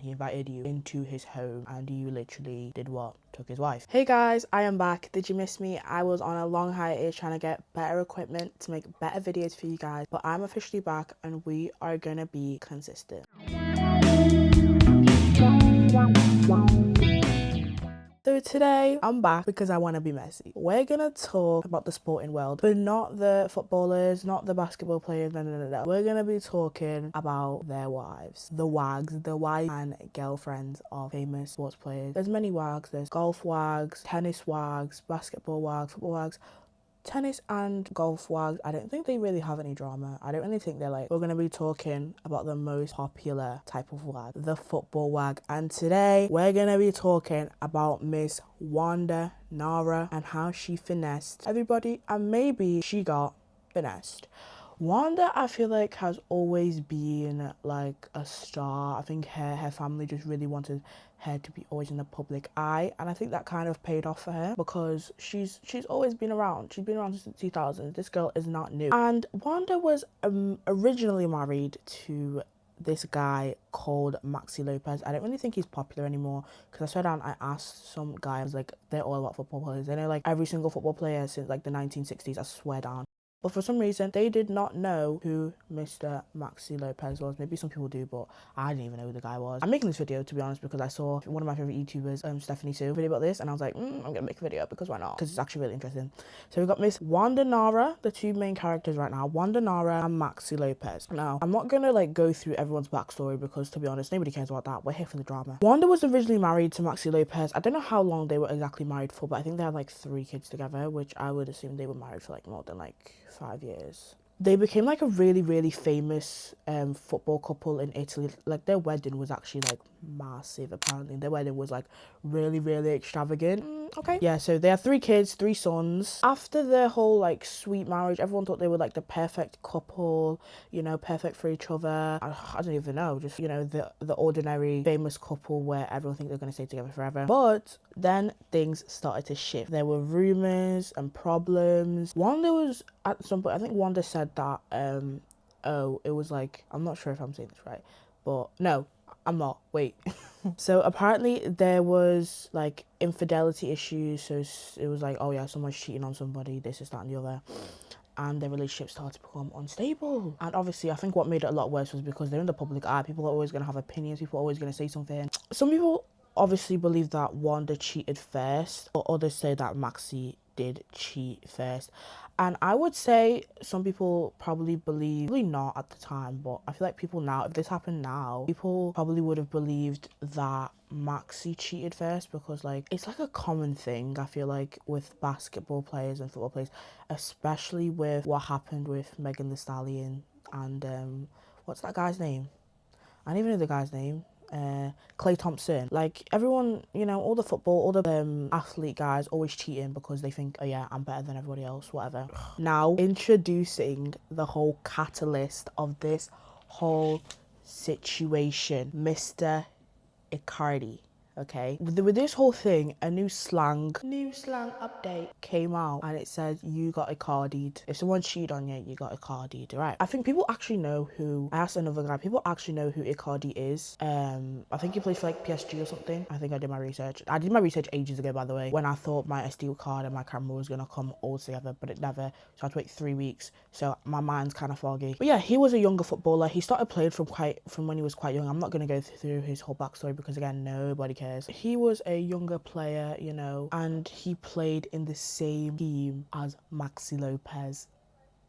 he invited you into his home and you literally did what? Took his wife. Hey guys, I am back. Did you miss me? I was on a long hiatus trying to get better equipment to make better videos for you guys, but I'm officially back and we are gonna be consistent. So today I'm back because I want to be messy. We're gonna talk about the sporting world, but not the footballers, not the basketball players, no. We're gonna be talking about their wives, the wags, the wives and girlfriends of famous sports players. There's many wags. There's golf wags, tennis wags, basketball wags, football wags. Tennis and golf wags, I don't think they really have any drama. I don't really think they're like, we're going to be talking about the most popular type of wag, the football wag. And today we're going to be talking about Miss Wanda Nara and how she finessed everybody and maybe she got finessed. Wanda, I feel like, has always been like a star. I think her family just really wanted her to be always in the public eye, and I think that kind of paid off for her because she's always been around. She's been around since the 2000s. This girl is not new. And Wanda was originally married to this guy called Maxi Lopez. I don't really think he's popular anymore because I swear down I asked some guy, I was like, they're all about football players. They know like every single football player since like the 1960s, I swear down. But for some reason, they did not know who Mr. Maxi Lopez was. Maybe some people do, but I didn't even know who the guy was. I'm making this video, to be honest, because I saw one of my favorite YouTubers, Stephanie Sue, video about this, and I was like, I'm gonna make a video because why not? Because it's actually really interesting. So we got Miss Wanda Nara, the two main characters right now, Wanda Nara and Maxi Lopez. Now, I'm not gonna like go through everyone's backstory because, to be honest, nobody cares about that. We're here for the drama. Wanda was originally married to Maxi Lopez. I don't know how long they were exactly married for, but I think they had like 3 kids together, which I would assume they were married for like more than like 5 years. They became like a really famous football couple in Italy. Like their wedding was actually like massive. Apparently their wedding was like really extravagant. Okay, yeah, so they had 3 kids, 3 sons. After their whole like sweet marriage, everyone thought they were like the perfect couple, you know, perfect for each other. I don't even know, just, you know, the ordinary famous couple where everyone thinks they're going to stay together forever. But then things started to shift. There were rumors and problems. Wanda was at some point, I think Wanda said that it was like, I'm not sure if I'm saying this right, but no, I'm not, wait. So apparently there was like infidelity issues, so it was like, oh yeah, someone's cheating on somebody, this, that and the other, and their relationship started to become unstable. And obviously I think what made it a lot worse was because they're in the public eye. People are always going to have opinions, people are always going to say something. Some people obviously believe that Wanda cheated first, but others say that Maxi did cheat first. And I would say some people probably believe, probably not at the time, but I feel like people now, if this happened now, people probably would have believed that Maxi cheated first, because like it's like a common thing, I feel like, with basketball players and football players, especially with what happened with Megan Thee Stallion and what's that guy's name? I don't even know the guy's name. Klay Thompson. Like everyone, you know, all the football, all the athlete guys always cheating because they think, oh yeah, I'm better than everybody else, whatever. Now introducing the whole catalyst of this whole situation, Mr. Icardi. Okay, with this whole thing, a new slang update came out, and it says you got Icardi'd. If someone cheated on you, you got Icardi'd, right? I think people actually know who. I asked another guy. People actually know who Icardi is. I think he plays for like PSG or something. I think I did my research. I did my research ages ago, by the way, when I thought my SD card and my camera was gonna come all together, but it never. So I had to wait 3 weeks. So my mind's kind of foggy. But yeah, he was a younger footballer. He started playing from when he was quite young. I'm not gonna go through his whole backstory because again, nobody cares. He was a younger player, you know, and he played in the same team as Maxi Lopez.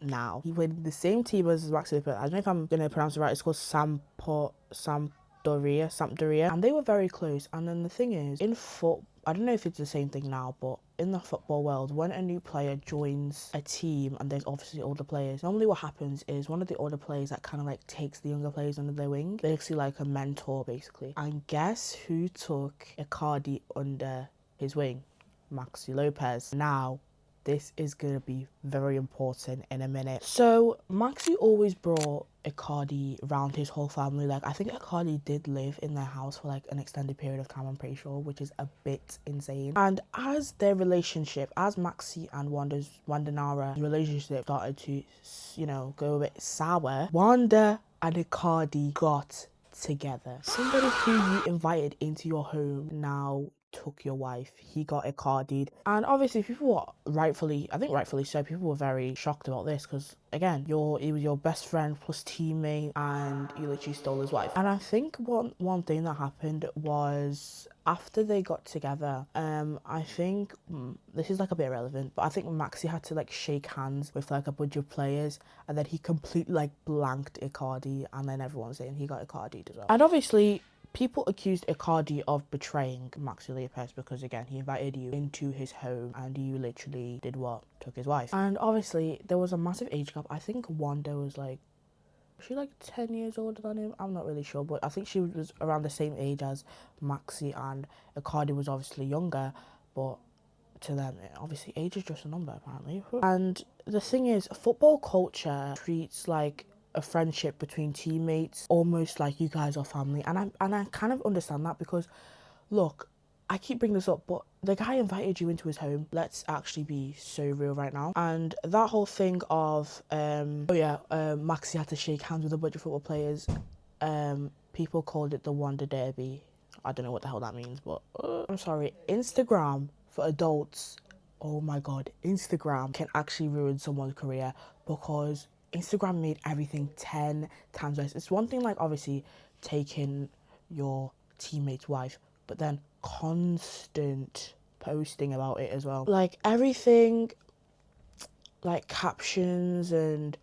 Now he played in the same team as Maxi Lopez. I don't know if I'm gonna pronounce it right. It's called Sampdoria, and they were very close. And then the thing is, in football, I don't know if it's the same thing now, but in the football world, when a new player joins a team and there's obviously older players, normally what happens is one of the older players that kind of like takes the younger players under their wing, basically like a mentor, basically. And guess who took Icardi under his wing? Maxi Lopez. Now, this is going to be very important in a minute. So Maxi always brought Icardi around his whole family. Like I think Icardi did live in their house for like an extended period of time, I'm pretty sure, which is a bit insane. And as their relationship, as Maxi and Wanda Nara's relationship started to, you know, go a bit sour, Wanda and Icardi got together. Somebody who you invited into your home now took your wife. He got Icardi'd. And obviously people were rightfully so, people were very shocked about this because again, he was your best friend plus teammate and you literally stole his wife. And I think one thing that happened was after they got together, I think this is like a bit irrelevant, but I think Maxi had to like shake hands with like a bunch of players, and then he completely like blanked Icardi, and then everyone's saying he got Icardi as well. And obviously people accused Icardi of betraying Maxi Lopez because again, he invited you into his home and you literally did what? Took his wife. And obviously there was a massive age gap. I think Wanda was like, she like 10 years older than him? I'm not really sure, but I think she was around the same age as Maxi, and Icardi was obviously younger, but to them, obviously age is just a number apparently. And the thing is, football culture treats like a friendship between teammates almost like you guys are family, and I kind of understand that because look, I keep bringing this up, but the guy invited you into his home. Let's actually be so real right now. And that whole thing of Maxi had to shake hands with a bunch of football players. People called it the Wanda Derby. I don't know what the hell that means, but I'm sorry. Instagram for adults, oh my god, Instagram can actually ruin someone's career because Instagram made everything 10 times worse. It's one thing like obviously taking your teammate's wife, but then constant posting about it as well. Like everything, like captions and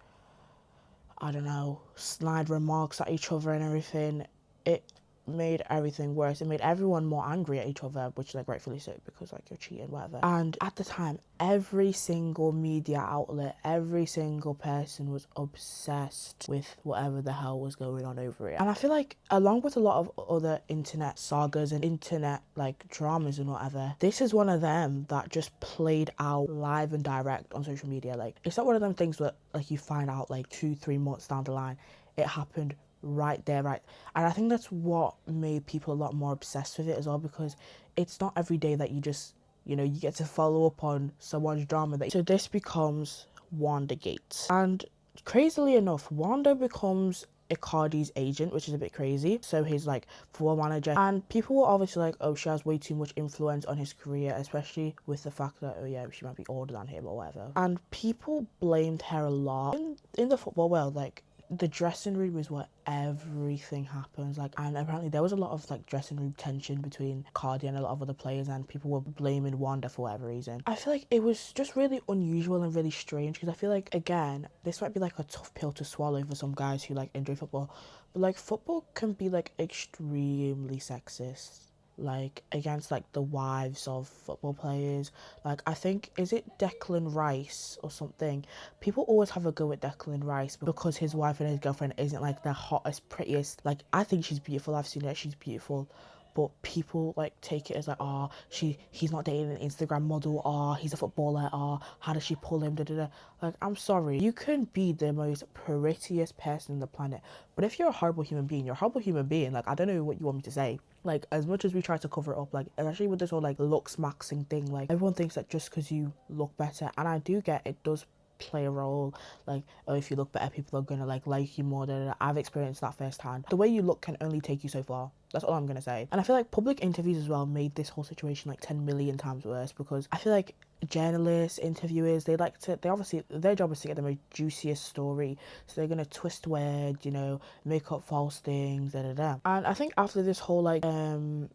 I don't know, snide remarks at each other and everything. It made everything worse. It made everyone more angry at each other, which like rightfully so because like you're cheating, whatever. And at the time, every single media outlet, every single person was obsessed with whatever the hell was going on over it. And I feel like along with a lot of other internet sagas and internet like dramas and whatever, this is one of them that just played out live and direct on social media. Like it's not one of them things that like you find out like 2-3 months down the line. It happened right there, right? And I think that's what made people a lot more obsessed with it as well, because it's not every day that you just, you know, you get to follow up on someone's drama. So this becomes Wanda Gates. And crazily enough, Wanda becomes Icardi's agent, which is a bit crazy. So his like football manager, and people were obviously like, oh, she has way too much influence on his career, especially with the fact that, oh yeah, she might be older than him or whatever. And people blamed her a lot in the football world. Like the dressing room is where everything happens, like, and apparently there was a lot of like dressing room tension between Cardi and a lot of other players, and people were blaming Wanda for whatever reason. I feel like it was just really unusual and really strange, because I feel like, again, this might be like a tough pill to swallow for some guys who like enjoy football, but like football can be like extremely sexist, like against like the wives of football players. Like I think, is it Declan Rice or something? People always have a go at Declan Rice because his wife and his girlfriend isn't like the hottest, prettiest. Like I think she's beautiful, I've seen her, she's beautiful, but people like take it as like, oh, he's not dating an Instagram model, oh, he's a footballer, oh, how does she pull him, da da da. Like, I'm sorry, you can be the most prettiest person on the planet, but if you're a horrible human being, you're a horrible human being. Like, I don't know what you want me to say. Like, as much as we try to cover it up, like, especially with this whole like looks maxing thing, like everyone thinks that just because you look better, and I do get it does play a role, like, oh, if you look better, people are gonna like you more, da, da, da. I've experienced that firsthand. The way you look can only take you so far. That's all I'm gonna say. And I feel like public interviews as well made this whole situation like 10 million times worse, because I feel like journalists, interviewers, they obviously, their job is to get the most juiciest story, so they're gonna twist words, you know, make up false things, da da da. And I think after this whole like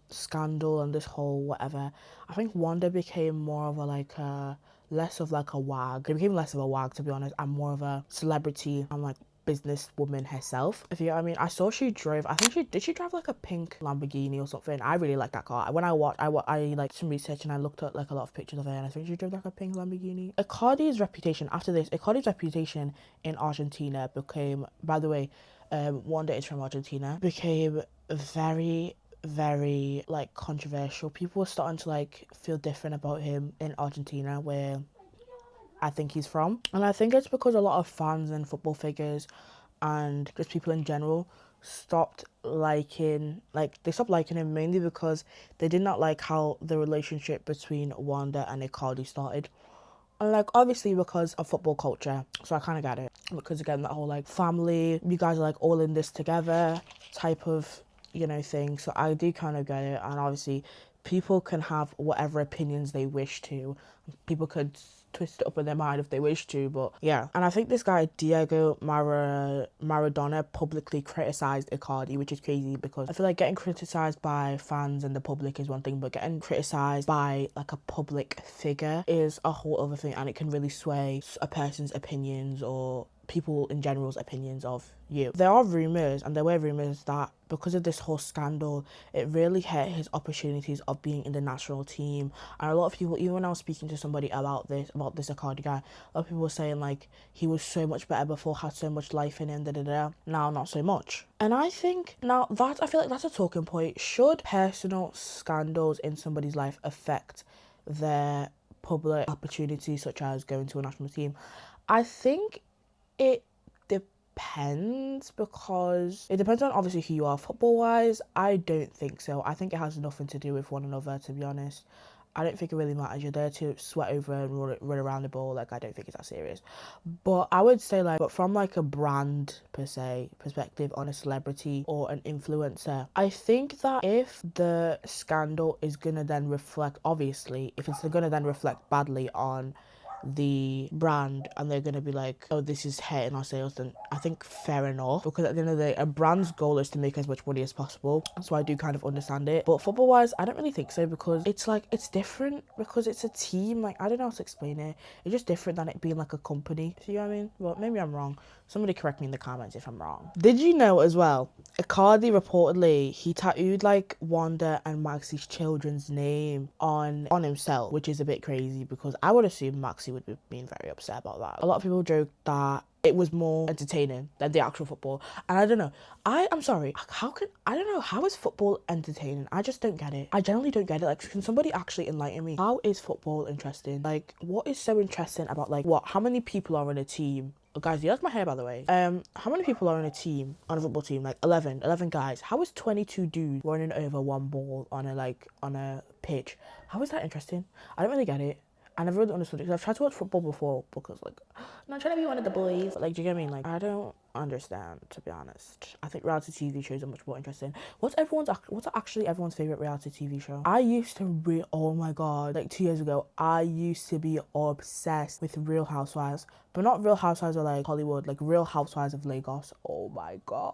scandal and this whole whatever, I think Wanda became more of a like less of like a wag. It became less of a wag, to be honest, and more of a celebrity and like businesswoman herself, if you know what I mean. I saw she drove, I think she drive like a pink Lamborghini or something. I really like that car. When I like some research and I looked at like a lot of pictures of her, and I think she drove like a pink Lamborghini. Icardi's reputation in Argentina became, by the way, Wanda is from Argentina, became very, very like controversial. People were starting to like feel different about him in Argentina, where I think he's from. And I think it's because a lot of fans and football figures and just people in general stopped liking him, mainly because they did not like how the relationship between Wanda and Icardi started. And like, obviously because of football culture, so I kind of get it. because again, that whole like family, you guys are like all in this together type of, you know, thing. So I do kind of get it. And obviously people can have whatever opinions they wish to. People could twist it up in their mind if they wish to, but yeah. And I think this guy Diego Maradona publicly criticized Icardi, which is crazy, because I feel like getting criticized by fans and the public is one thing, but getting criticized by like a public figure is a whole other thing, and it can really sway a person's opinions or people in general's opinions of you. There are rumours, and there were rumours that because of this whole scandal, it really hurt his opportunities of being in the national team. And a lot of people, even when I was speaking to somebody about this Icardi guy, a lot of people were saying like he was so much better before, had so much life in him, now not so much. And I think now that, I feel like that's a talking point. Should personal scandals in somebody's life affect their public opportunities, such as going to a national team? I think it depends, because it depends on obviously who you are. Football wise, I don't think so. I think it has nothing to do with one another, to be honest. I don't think it really matters. You're there to sweat over and run around the ball. Like, I don't think it's that serious. But I would say, like, but from like a brand per se perspective, on a celebrity or an influencer, I think that if the scandal is gonna then reflect, obviously, if it's gonna then reflect badly on the brand and they're gonna be like, oh, this is hurting our sales, then I think fair enough, because at the end of the day, a brand's goal is to make as much money as possible. So I do kind of understand it. But football wise, I don't really think so, because it's like, it's different because it's a team. Like, I don't know how to explain it. It's just different than it being like a company. See what I mean? Well, maybe I'm wrong. Somebody correct me in the comments if I'm wrong. Did you know as well, Icardi reportedly, he tattooed like Wanda and Maxie's children's name on himself, which is a bit crazy, because I would assume Maxie would be being very upset about that. A lot of people joke that it was more entertaining than the actual football. And I don't know. I'm sorry. I don't know. How is football entertaining? I just don't get it. I generally don't get it. Like, can somebody actually enlighten me? How is football interesting? Like, what is so interesting about, like, how many people are in a team? Oh, guys, you like my hair, by the way. How many people are in a team, on a football team? Like 11 guys. How is 22 dudes running over one ball on a pitch? How is that interesting? I don't really get it. I never really understood it, because I've tried to watch football before, because like, I'm not trying to be one of the boys. But, like, do you get what I mean? Like, I don't understand, to be honest. I think reality TV shows are much more interesting. What's actually everyone's favorite reality TV show? I used to oh my god, like 2 years ago, I used to be obsessed with Real Housewives, but not Real Housewives of like Hollywood, like Real Housewives of Lagos. Oh my god,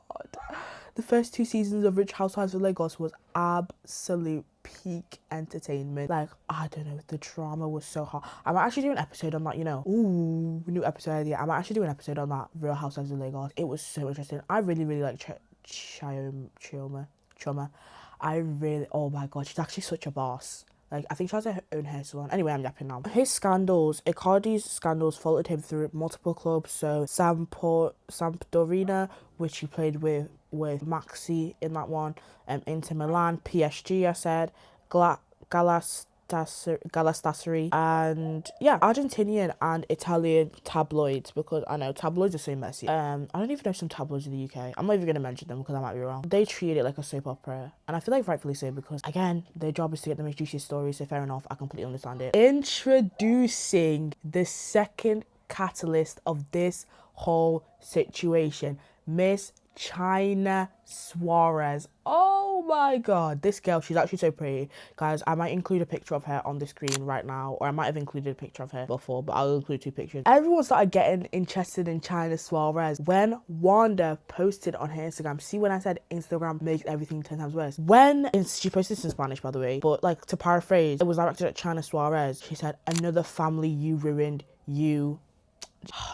the first 2 seasons of Rich Housewives of Lagos was absolute peak entertainment. Like, I don't know, the drama was so hot. I might actually do an episode on that, you know. Ooh, new episode idea. I might actually do an episode on that, Real Housewives of Lagos. It was so interesting. I really like Chioma. I really, oh my god, she's actually such a boss. Like, I think she has her own hair salon. Anyway, I'm yapping now. His scandals, Icardi's scandals followed him through multiple clubs. So Sampdoria, which he played with Maxi in that one, Inter Milan, PSG, I said, Galatasaray, and yeah, Argentinian and Italian tabloids, because I know tabloids are so messy. I don't even know some tabloids in the UK. I'm not even going to mention them because I might be wrong. They treat it like a soap opera, and I feel like rightfully so, because again, their job is to get the most juicy stories, so fair enough, I completely understand it. Introducing the second catalyst of this whole situation, Miss China Suarez. Oh my god, this girl, she's actually so pretty. Guys, I might include a picture of her on the screen right now, or I might have included a picture of her before, but I'll include 2 pictures. Everyone started getting interested in China Suarez when Wanda posted on her Instagram. See, when I said Instagram makes everything 10 times worse. She posted this in Spanish, by the way, but like, to paraphrase, it was directed at China Suarez. She said, another family you ruined, you.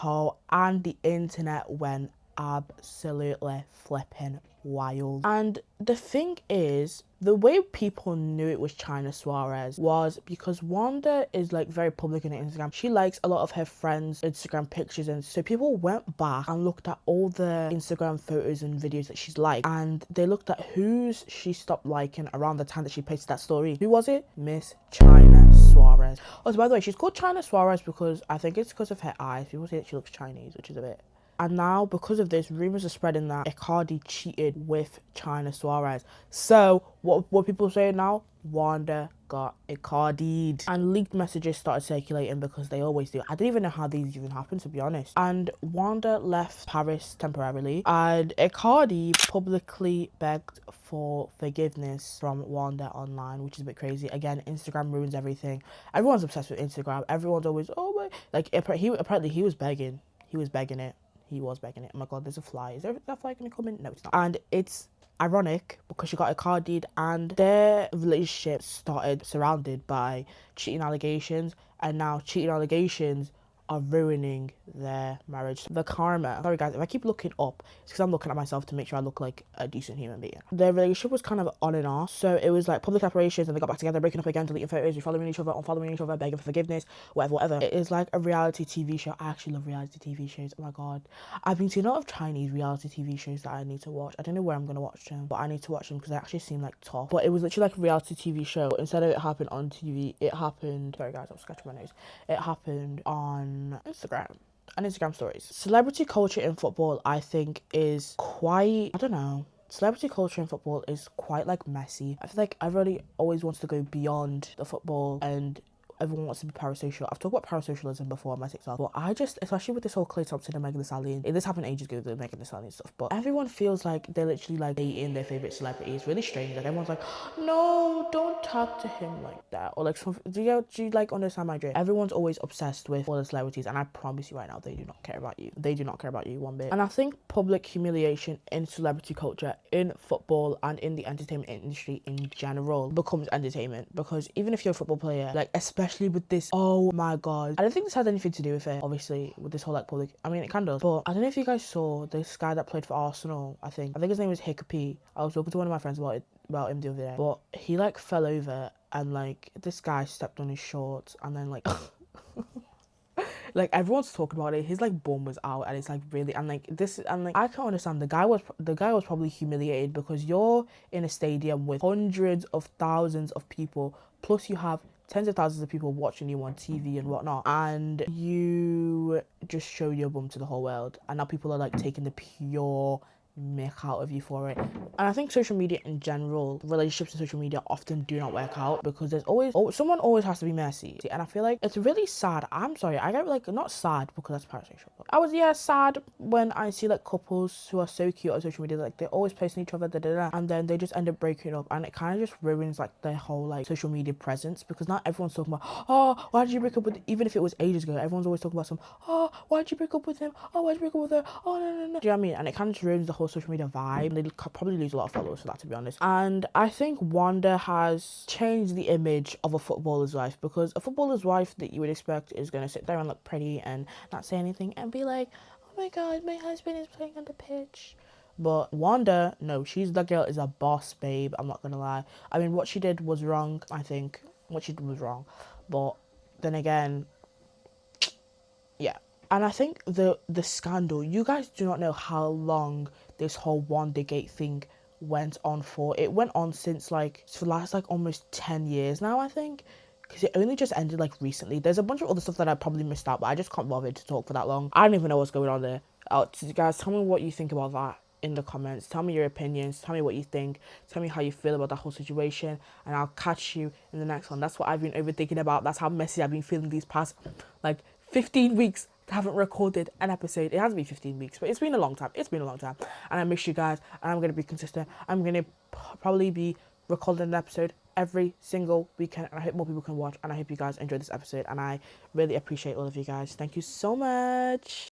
Oh, and the internet went absolutely flipping wild. And the thing is, the way people knew it was China Suarez was because Wanda is like very public on Instagram. She likes a lot of her friends' Instagram pictures, and so people went back and looked at all the Instagram photos and videos that she's liked, and they looked at who's she stopped liking around the time that she posted that story. Who was it? Miss China Suarez. Oh, so by the way, she's called China Suarez because I think it's because of her eyes. People say that she looks Chinese, which is a bit, And now, because of this, rumors are spreading that Icardi cheated with China Suarez. So, what people saying now? Wanda got Icardi'd. And leaked messages started circulating because they always do. I didn't even know how these even happened, to be honest. And Wanda left Paris temporarily, and Icardi publicly begged for forgiveness from Wanda online, which is a bit crazy. Again, Instagram ruins everything. Everyone's obsessed with Instagram. Everyone's always, oh my, like, apparently he was begging. He was begging it. He was begging it. Oh my god, there's a fly. Is that fly gonna come in? No, it's not. And it's ironic because she got Icardi'd, and their relationship started surrounded by cheating allegations, and now cheating allegations are ruining their marriage. The karma. Sorry guys, if I keep looking up, it's because I'm looking at myself to make sure I look like a decent human being. Their relationship was kind of on and off, so it was like public separations, and they got back together, breaking up again, deleting photos, following each other, unfollowing each other, begging for forgiveness, whatever. It is like a reality TV show. I actually love reality TV shows. Oh my god, I've been seeing a lot of Chinese reality TV shows that I need to watch. I don't know where I'm gonna watch them, but I need to watch them because they actually seem like tough. But it was literally like a reality TV show. Instead of it happened on TV, it happened. Sorry guys, I'm scratching my nose. It happened on Instagram. And Instagram stories. Celebrity culture in football, I think, is quite, I don't know. Celebrity culture in football is quite like messy. I feel like everybody always wants to go beyond the football, and everyone wants to be parasocial. I've talked about parasocialism before on my TikTok, but I just, especially with this whole Clay Thompson and Megan Thee Stallion, this happened ages ago, the Megan Thee Stallion stuff, but everyone feels like they're literally like dating their favorite celebrity. It's really strange. Like everyone's like, no, don't talk to him like that. Or like, do you like understand my drift? Everyone's always obsessed with all the celebrities, and I promise you right now, they do not care about you. They do not care about you one bit. And I think public humiliation in celebrity culture, in football, and in the entertainment industry in general becomes entertainment, because even if you're a football player, like especially with this, oh my god, I don't think this has anything to do with it, obviously, with this whole like public, I mean it can do, but I don't know if you guys saw this guy that played for Arsenal. I think his name was Hickapy. I was talking to one of my friends about him the other day, but he like fell over, and like this guy stepped on his shorts, and then like like everyone's talking about it, his like bum was out, and it's like really, and like this, and like I can't understand. The guy was probably humiliated because you're in a stadium with hundreds of thousands of people, plus you have tens of thousands of people watching you on TV and whatnot, and you just show your bum to the whole world, and now people are like taking the pure mick out of you for it. And I think social media in general, relationships in social media often do not work out because there's always, someone always has to be messy, and I feel like it's really sad. I'm sorry, I get like, not sad because that's parasocial, but I was sad when I see like couples who are so cute on social media, like they're always posting each other, and then they just end up breaking up, and it kind of just ruins like their whole like social media presence, because now everyone's talking about, oh, why did you break up with, even if it was ages ago, everyone's always talking about some, oh, why did you break up with him, oh, why did you break up with her, oh no. Do you know what I mean? And it kind of just ruins the whole social media vibe. They probably lose a lot of followers for that, to be honest. And I think Wanda has changed the image of a footballer's wife, because a footballer's wife that you would expect is going to sit there and look pretty and not say anything and be like, oh my god, my husband is playing on the pitch. But Wanda, no, that girl is a boss, babe. I'm not gonna lie. I mean, what she did was wrong. I think what she did was wrong, but then again, yeah. And I think the scandal, you guys do not know how long this whole WandaGate thing went on for. It went on since like, for the last like almost 10 years now, I think, because it only just ended like recently. There's a bunch of other stuff that I probably missed out, but I just can't bother to talk for that long. I don't even know what's going on there. Guys, tell me what you think about that in the comments. Tell me your opinions. Tell me what you think. Tell me how you feel about that whole situation, and I'll catch you in the next one. That's what I've been overthinking about. That's how messy I've been feeling these past like 15 weeks. I haven't recorded an episode. It hasn't been 15 weeks, but it's been a long time. And I miss you guys, and I'm going to be consistent. I'm going to probably be recording an episode every single weekend, and I hope more people can watch, and I hope you guys enjoyed this episode, and I really appreciate all of you guys. Thank you so much.